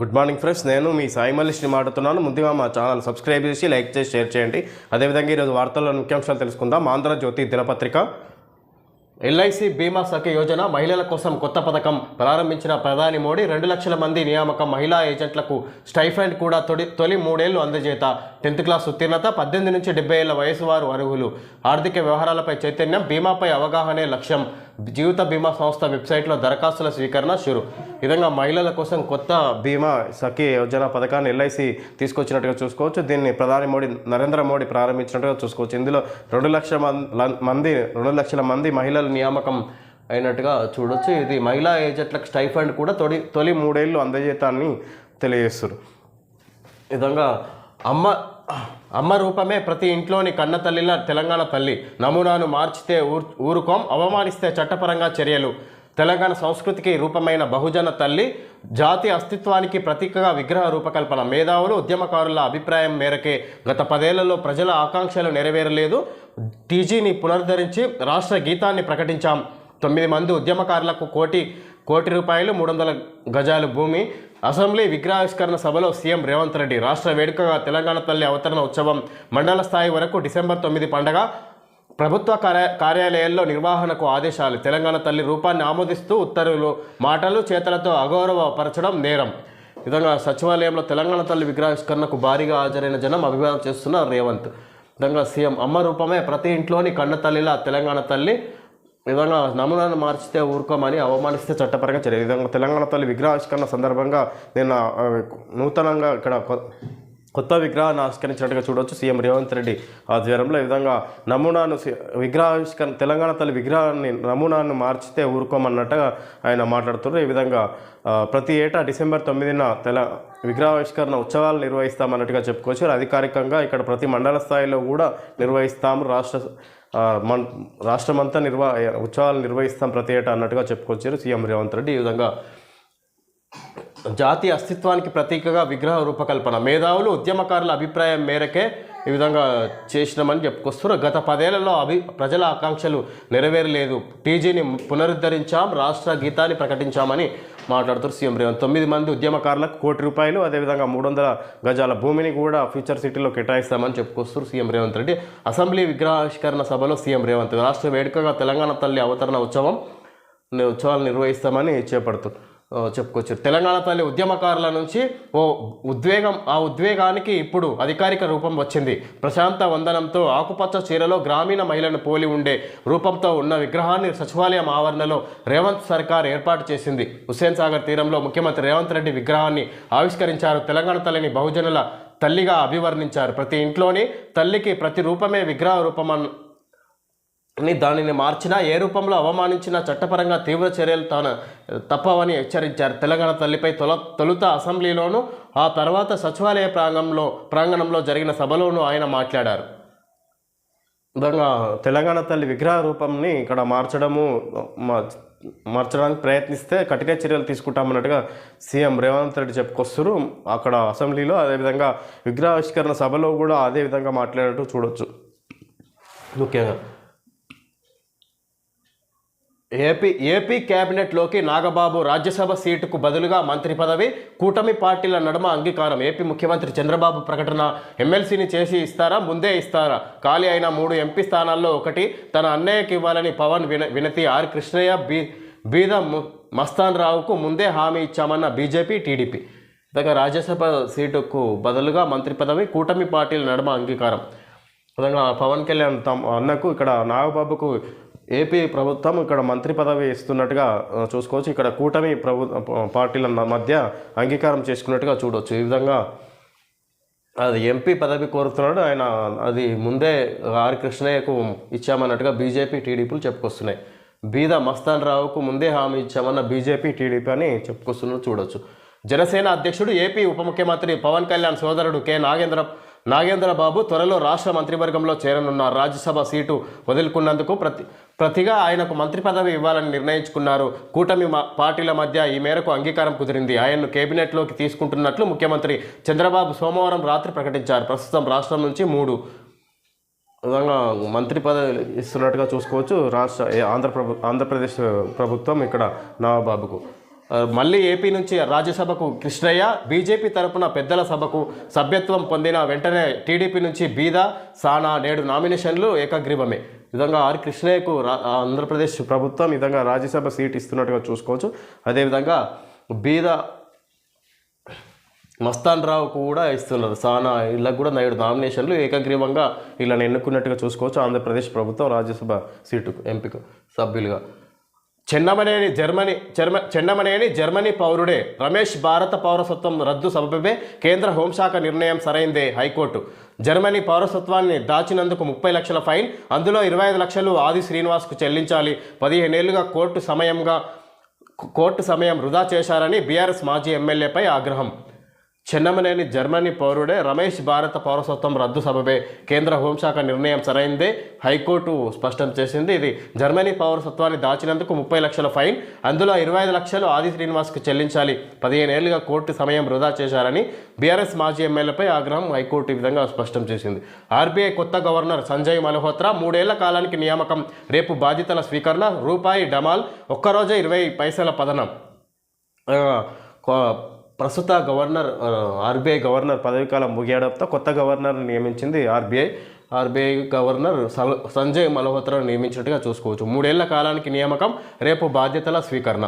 Good morning friends, నేను మీ సాయి మల్లేష్ని మాట్లాడుతున్నాను. ముందుగా మా ఛానల్ సబ్స్క్రైబ్ చేసి లైక్ చేసి షేర్ చేయండి. అదేవిధంగా ఈరోజు వార్తల్లో ముఖ్యాంశాలు తెలుసుకుందాం. ఆంధ్రజ్యోతి దినపత్రిక ఎల్ఐసి బీమా సఖి యోజన మహిళల కోసం కొత్త పథకం ప్రారంభించిన ప్రధాని మోడీ. 2 లక్షల మంది నియామకం, మహిళా ఏజెంట్లకు స్టైఫండ్ కూడా. తొలి 3 ఏళ్లు అందజేత. 10th క్లాస్ ఉత్తీర్ణత, 18 నుంచి 70 ఏళ్ల వయసు వారు అర్హులు. ఆర్థిక వ్యవహారాలపై చైతన్యం, బీమాపై అవగాహనే లక్ష్యం. జీవిత బీమా సంస్థ వెబ్సైట్లో దరఖాస్తుల స్వీకరణ షురు. ఈ విధంగా మహిళల కోసం కొత్త బీమా సఖి యోజన పథకాన్ని ఎల్ఐసి తీసుకొచ్చినట్టుగా చూసుకోవచ్చు. దీన్ని ప్రధాని నరేంద్ర మోడీ ప్రారంభించినట్టుగా చూసుకోవచ్చు. ఇందులో 2 లక్షల మంది మహిళల నియామకం అయినట్టుగా చూడొచ్చు. ఇది మహిళా ఏజెంట్లకు స్టైఫండ్ కూడా తొలి 3 ఏళ్లు అందజేతాన్ని తెలియజేస్తారు. ఈ విధంగా అమ్మ రూపమే ప్రతి ఇంట్లోని కన్న తల్లిలా తెలంగాణ తల్లి. నమూనాను మార్చితే ఊరుకోం, అవమానిస్తే చట్టపరంగా చర్యలు. తెలంగాణ సంస్కృతికి రూపమైన బహుజన తల్లి, జాతి అస్తిత్వానికి ప్రతీకగా విగ్రహ రూపకల్పన. మేధావులు, ఉద్యమకారుల అభిప్రాయం మేరకే గత 10 ఏళ్లలో ప్రజల ఆకాంక్షలు నెరవేరలేదు. టీజీని పునరుద్ధరించి రాష్ట్ర గీతాన్ని ప్రకటించాం. 9 మంది ఉద్యమకారులకు కోటి రూపాయలు, 300 గజాలు భూమి. అసెంబ్లీ విగ్రహావిష్కరణ సభలో సీఎం రేవంత్ రెడ్డి. రాష్ట్ర వేడుకగా తెలంగాణ తల్లి అవతరణ ఉత్సవం. మండల స్థాయి వరకు డిసెంబర్ 9 పండగ. ప్రభుత్వ కార్యాలయాల్లో నిర్వహణకు ఆదేశాలు. తెలంగాణ తల్లి రూపాన్ని ఆమోదిస్తూ ఉత్తర్వులు. మాటలు చేతలతో అగౌరవపరచడం నేరం. ఈ విధంగా సచివాలయంలో తెలంగాణ తల్లి విగ్రహావిష్కరణకు భారీగా హాజరైన జనం అభిమానం చేస్తున్న రేవంత్. విధంగా సీఎం అమ్మ రూపమే ప్రతి ఇంట్లోని కన్న తల్లిలా తెలంగాణ తల్లి. విధంగా నమూనాను మార్చితే ఊరుకోమని, అవమానిస్తే చట్టపరంగా చర్య. విధంగా తెలంగాణ తల్లి విగ్రహావిష్కరణ సందర్భంగా నిన్న నూతనంగా ఇక్కడ కొత్త విగ్రహాన్ని ఆవిష్కరించినట్టుగా చూడవచ్చు. సీఎం రేవంత్ రెడ్డి ఆధ్వర్యంలో ఈ విధంగా విగ్రహావిష్కరణ తెలంగాణ తల్లి విగ్రహాన్ని నమూనాను మార్చితే ఊరుకోమన్నట్టుగా ఆయన మాట్లాడుతున్నారు. ఈ విధంగా ప్రతి ఏటా డిసెంబర్ 9న విగ్రహావిష్కరణ ఉత్సవాలు నిర్వహిస్తామన్నట్టుగా చెప్పుకోవచ్చు. అధికారికంగా ఇక్కడ ప్రతి మండల స్థాయిలో కూడా నిర్వహిస్తాము. రాష్ట్రమంతా ఉత్సవాలు నిర్వహిస్తాం ప్రతి ఏటా అన్నట్టుగా చెప్పుకొచ్చారు సీఎం రేవంత్ రెడ్డి. ఈ విధంగా జాతి అస్తిత్వానికి ప్రతీకగా విగ్రహ రూపకల్పన. మేధావులు, ఉద్యమకారుల అభిప్రాయం మేరకే ఈ విధంగా చేసినామని చెప్పుకొస్తున్నారు. గత 10 ఏళ్లలో ప్రజల ఆకాంక్షలు నెరవేరలేదు. టీజీని పునరుద్ధరించాం, రాష్ట్ర గీతాన్ని ప్రకటించామని మాట్లాడుతారు సీఎం రేవంత్. 9 మంది ఉద్యమకారులకు ₹1 అదేవిధంగా 300 గజాల భూమిని కూడా ఫ్యూచర్ సిటీలో కేటాయిస్తామని చెప్పుకొస్తారు సీఎం రేవంత్ రెడ్డి. అసెంబ్లీ విగ్రహావిష్కరణ సభలో సీఎం రేవంత్. రాష్ట్ర వేడుకగా తెలంగాణ తల్లి అవతరణ ఉత్సవాలు నిర్వహిస్తామని చెప్పుకోవచ్చు. తెలంగాణ తల్లి ఉద్యమకారుల నుంచి ఆ ఉద్వేగానికి ఇప్పుడు అధికారిక రూపం వచ్చింది. ప్రశాంత వందనంతో ఆకుపచ్చ చీరలో గ్రామీణ మహిళను పోలి ఉండే రూపంతో ఉన్న విగ్రహాన్ని సచివాలయం ఆవరణలో రేవంత్ సర్కార్ ఏర్పాటు చేసింది. హుస్సేన్ సాగర్ తీరంలో ముఖ్యమంత్రి రేవంత్ రెడ్డి విగ్రహాన్ని ఆవిష్కరించారు. తెలంగాణ తల్లిని బహుజనుల తల్లిగా అభివర్ణించారు. ప్రతి ఇంట్లోని తల్లికి ప్రతి రూపమే విగ్రహ దానిని మార్చినా, ఏ రూపంలో అవమానించినా చట్టపరంగా తీవ్ర చర్యలు తప్పవని హెచ్చరించారు. తెలంగాణ తల్లిపై తొలుత అసెంబ్లీలోనూ, ఆ తర్వాత సచివాలయ ప్రాంగణంలో జరిగిన సభలోనూ ఆయన మాట్లాడారు. విధంగా తెలంగాణ తల్లి విగ్రహ రూపంని ఇక్కడ మార్చడానికి ప్రయత్నిస్తే కఠిన చర్యలు తీసుకుంటామన్నట్టుగా సీఎం రేవంత్ రెడ్డి చెప్పుకొస్తారు అక్కడ అసెంబ్లీలో. అదేవిధంగా విగ్రహావిష్కరణ సభలో కూడా అదే విధంగా మాట్లాడినట్టు చూడొచ్చు. ముఖ్యంగా ఏపీ కేబినెట్లోకి నాగబాబు రాజ్యసభ సీటుకు బదులుగా మంత్రి పదవి. కూటమి పార్టీల నడుమ అంగీకారం. ఏపీ ముఖ్యమంత్రి చంద్రబాబు ప్రకటన. ఎమ్మెల్సీని చేసి ఇస్తారా, ముందే ఇస్తారా? ఖాళీ అయిన 3 ఎంపీ స్థానాల్లో ఒకటి తన అన్నయ్యకి ఇవ్వాలని పవన్ వినతి. ఆర్ కృష్ణయ్య, బీద మస్తాన్ రావుకు ముందే హామీ ఇచ్చామన్న బీజేపీ, టీడీపీ. విధంగా రాజ్యసభ సీటుకు బదులుగా మంత్రి పదవి. కూటమి పార్టీల నడుమ అంగీకారం. విధంగా పవన్ కళ్యాణ్ అన్నకు ఇక్కడ నాగబాబుకు ఏపీ ప్రభుత్వం ఇక్కడ మంత్రి పదవి ఇస్తున్నట్టుగా చూసుకోవచ్చు. ఇక్కడ కూటమి పార్టీల మధ్య అంగీకారం చేసుకున్నట్టుగా చూడవచ్చు. ఈ విధంగా అది ఎంపీ పదవి కోరుతున్నాడు ఆయన, అది ముందే ఆర్ కృష్ణయ్యకు ఇచ్చామన్నట్టుగా బీజేపీ, టీడీపీలు చెప్పుకొస్తున్నాయి. బీద మస్తాన్ రావుకు ముందే హామీ ఇచ్చామన్న బీజేపీ, టీడీపీ అని చెప్పుకొస్తున్నట్టు చూడవచ్చు. జనసేన అధ్యక్షుడు, ఏపీ ఉప ముఖ్యమంత్రి పవన్ కళ్యాణ్ సోదరుడు కె నాగేంద్రబాబు త్వరలో రాష్ట్ర మంత్రివర్గంలో చేరనున్నారు. రాజ్యసభ సీటు వదులుకున్నందుకు ప్రతిగా ఆయనకు మంత్రి పదవి ఇవ్వాలని నిర్ణయించుకున్నారు. కూటమి పార్టీల మధ్య ఈ మేరకు అంగీకారం కుదిరింది. ఆయన్ను కేబినెట్లోకి తీసుకుంటున్నట్లు ముఖ్యమంత్రి చంద్రబాబు సోమవారం రాత్రి ప్రకటించారు. ప్రస్తుతం రాష్ట్రం నుంచి 3 విధంగా మంత్రి పదవి ఇస్తున్నట్టుగా చూసుకోవచ్చు ఆంధ్రప్రదేశ్ ప్రభుత్వం ఇక్కడ నాగబాబుకు. మళ్ళీ ఏపీ నుంచి రాజ్యసభకు కృష్ణయ్య, బీజేపీ తరపున పెద్దల సభకు సభ్యత్వం పొందిన వెంటనే టీడీపీ నుంచి బీదా, సానా నేడు నామినేషన్లు ఏకగ్రీవమే. విధంగా ఆర్ కృష్ణయ్యకు ఆంధ్రప్రదేశ్ ప్రభుత్వం విధంగా రాజ్యసభ సీట్ ఇస్తున్నట్టుగా చూసుకోవచ్చు. అదేవిధంగా బీదా మస్తాన్ రావు కూడా ఇస్తున్నారు. సానా వీళ్ళకు కూడా నేడు నామినేషన్లు ఏకగ్రీవంగా వీళ్ళని ఎన్నుకున్నట్టుగా చూసుకోవచ్చు. ఆంధ్రప్రదేశ్ ప్రభుత్వం రాజ్యసభ సీటు ఎంపిక సభ్యులుగా. చెన్నమనేని జర్మనీ పౌరుడే, రమేష్ భారత పౌరసత్వం రద్దు సబబే కేంద్ర హోంశాఖ నిర్ణయం సరైందే, హైకోర్టు. జర్మనీ పౌరసత్వాన్ని దాచినందుకు 30 లక్షల ఫైన్, అందులో 25 లక్షలు ఆది శ్రీనివాస్కు చెల్లించాలి. 15 ఏళ్లుగా కోర్టు సమయం వృధా చేశారని బీఆర్ఎస్ మాజీ ఎమ్మెల్యేపై ఆగ్రహం. చెన్నమనేని జర్మనీ పౌరుడే, రమేష్ భారత పౌరసత్వం రద్దు సబబే కేంద్ర హోంశాఖ నిర్ణయం సరైందే, హైకోర్టు స్పష్టం చేసింది. ఇది జర్మనీ పౌరసత్వాన్ని దాచినందుకు 30 లక్షల ఫైన్, అందులో 25 లక్షలు ఆది శ్రీనివాస్కు చెల్లించాలి. 15 ఏళ్లుగా కోర్టు సమయం వృధా చేశారని బీఆర్ఎస్ మాజీ ఎమ్మెల్యేపై ఆగ్రహం. హైకోర్టు ఈ విధంగా స్పష్టం చేసింది. ఆర్బీఐ కొత్త గవర్నర్ సంజయ్ మల్హోత్రా 3 ఏళ్ల కాలానికి నియామకం, రేపు బాధ్యతల స్వీకరణ. రూపాయి డమాల్, ఒక్కరోజే 20 పైసల పతనం. ప్రస్తుత గవర్నర్ ఆర్బీఐ గవర్నర్ పదవీకాలం ముగియడంతో కొత్త గవర్నర్ని నియమించింది ఆర్బీఐ గవర్నర్ సంజయ్ మల్హోత్రాను నియమించినట్టుగా చూసుకోవచ్చు. 3 ఏళ్ల కాలానికి నియామకం, రేపు బాధ్యతల స్వీకరణ.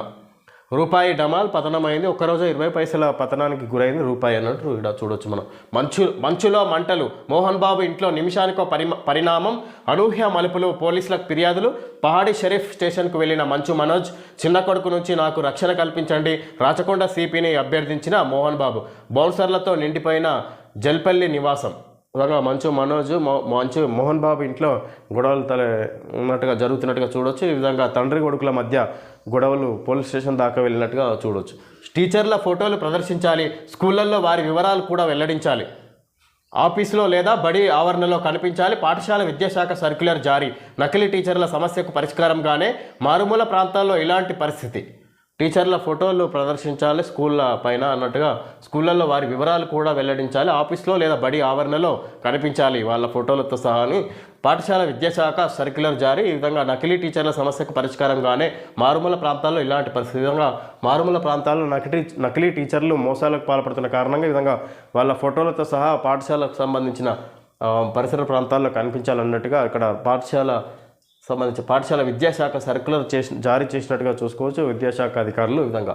రూపాయి డమాల్ పతనమైంది, ఒక్కరోజు 20 పైసల పతనానికి గురైంది రూపాయి అన్నట్టు ఇక్కడ చూడొచ్చు మనం. మంచులో మంటలు, మోహన్ బాబు ఇంట్లో నిమిషానికో పరిణామం, అనూహ్య మలుపులు, పోలీసులకు ఫిర్యాదులు. పహాడి షరీఫ్ స్టేషన్కు వెళ్లిన మంచు మనోజ్, చిన్న కొడుకు నుంచి నాకు రక్షణ కల్పించండి, రాచకొండ సిపిని అభ్యర్థించిన మోహన్ బాబు. బౌన్సర్లతో నిండిపోయిన జల్పల్లి నివాసం. ఇలాగా మంచు మోహన్ బాబు ఇంట్లో గొడవలు ఉన్నట్టుగా జరుగుతున్నట్టుగా చూడొచ్చు. ఈ విధంగా తండ్రి కొడుకుల మధ్య గొడవలు పోలీస్ స్టేషన్ దాకా వెళ్ళినట్టుగా చూడొచ్చు. టీచర్ల ఫోటోలు ప్రదర్శించాలి, స్కూళ్ళల్లో వారి వివరాలు కూడా వెల్లడించాలి. ఆఫీసులో లేదా బడి ఆవరణలో కనిపించాలి. పాఠశాల విద్యాశాఖ సర్క్యులర్ జారీ. నకిలీ టీచర్ల సమస్యకు పరిష్కారంగానే మారుమూల ప్రాంతాల్లో ఇలాంటి పరిస్థితి. టీచర్ల ఫోటోలు ప్రదర్శించాలి స్కూళ్ళ పైన అన్నట్టుగా, స్కూళ్ళల్లో వారి వివరాలు కూడా వెల్లడించాలి. ఆఫీస్లో లేదా బడి ఆవరణలో కనిపించాలి వాళ్ళ ఫోటోలతో సహా అని పాఠశాల విద్యాశాఖ సర్క్యులర్ జారీ. ఈ విధంగా నకిలీ టీచర్ల సమస్యకు పరిష్కారంగానే మారుమూల ప్రాంతాల్లో ఇలాంటి పరిస్థితి. విధంగా మారుమూల ప్రాంతాల్లో నకిలీ టీచర్లు మోసాలకు పాల్పడుతున్న కారణంగా ఈ విధంగా వాళ్ళ ఫోటోలతో సహా పాఠశాలకు సంబంధించిన పరిసర ప్రాంతాల్లో కనిపించాలన్నట్టుగా ఇక్కడ పాఠశాల విద్యాశాఖ సర్క్యులర్ జారీ చేసినట్టుగా చూసుకోవచ్చు విద్యాశాఖ అధికారులు. ఈ విధంగా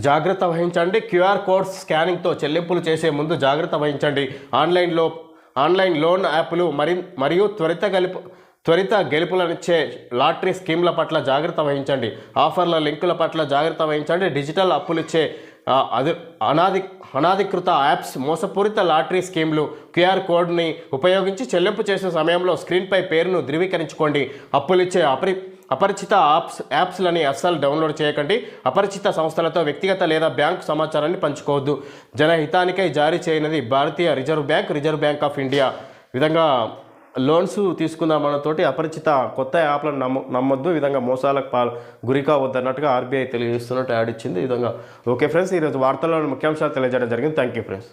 జాగ్రత్త వహించండి, క్యూఆర్ కోడ్స్ స్కానింగ్తో చెల్లింపులు చేసే ముందు జాగ్రత్త వహించండి. ఆన్లైన్ లోన్ యాప్లు మరియు త్వరిత గెలుపులనిచ్చే లాటరీ స్కీమ్ల పట్ల జాగ్రత్త వహించండి. ఆఫర్ల లింకుల పట్ల జాగ్రత్త వహించండి. డిజిటల్ అప్పులిచ్చే అనాధికృత యాప్స్, మోసపూరిత లాటరీ స్కీమ్లు, క్యూఆర్ కోడ్ని ఉపయోగించి చెల్లింపు చేసే సమయంలో స్క్రీన్పై పేరును ధృవీకరించుకోండి. అప్పులిచ్చే అపరిచిత యాప్స్లని అస్సలు డౌన్లోడ్ చేయకండి. అపరిచిత సంస్థలతో వ్యక్తిగత లేదా బ్యాంకు సమాచారాన్ని పంచుకోవద్దు. జనహితానికై జారీ చేయనది భారతీయ రిజర్వ్ బ్యాంక్ ఆఫ్ ఇండియా. విధంగా లోన్స్ తీసుకుందామన్నతోటి అపరిచిత కొత్త యాప్లను నమ్మొద్దు. ఈ విధంగా మోసాలకు గురి కావద్దు అన్నట్టుగా ఆర్బీఐ తెలియజేస్తున్నట్టు యాడ్ ఇచ్చింది. ఈ విధంగా ఓకే ఫ్రెండ్స్, ఈరోజు వార్తల్లోని ముఖ్యాంశాలు తెలియజేయడం జరిగింది. Thank you friends.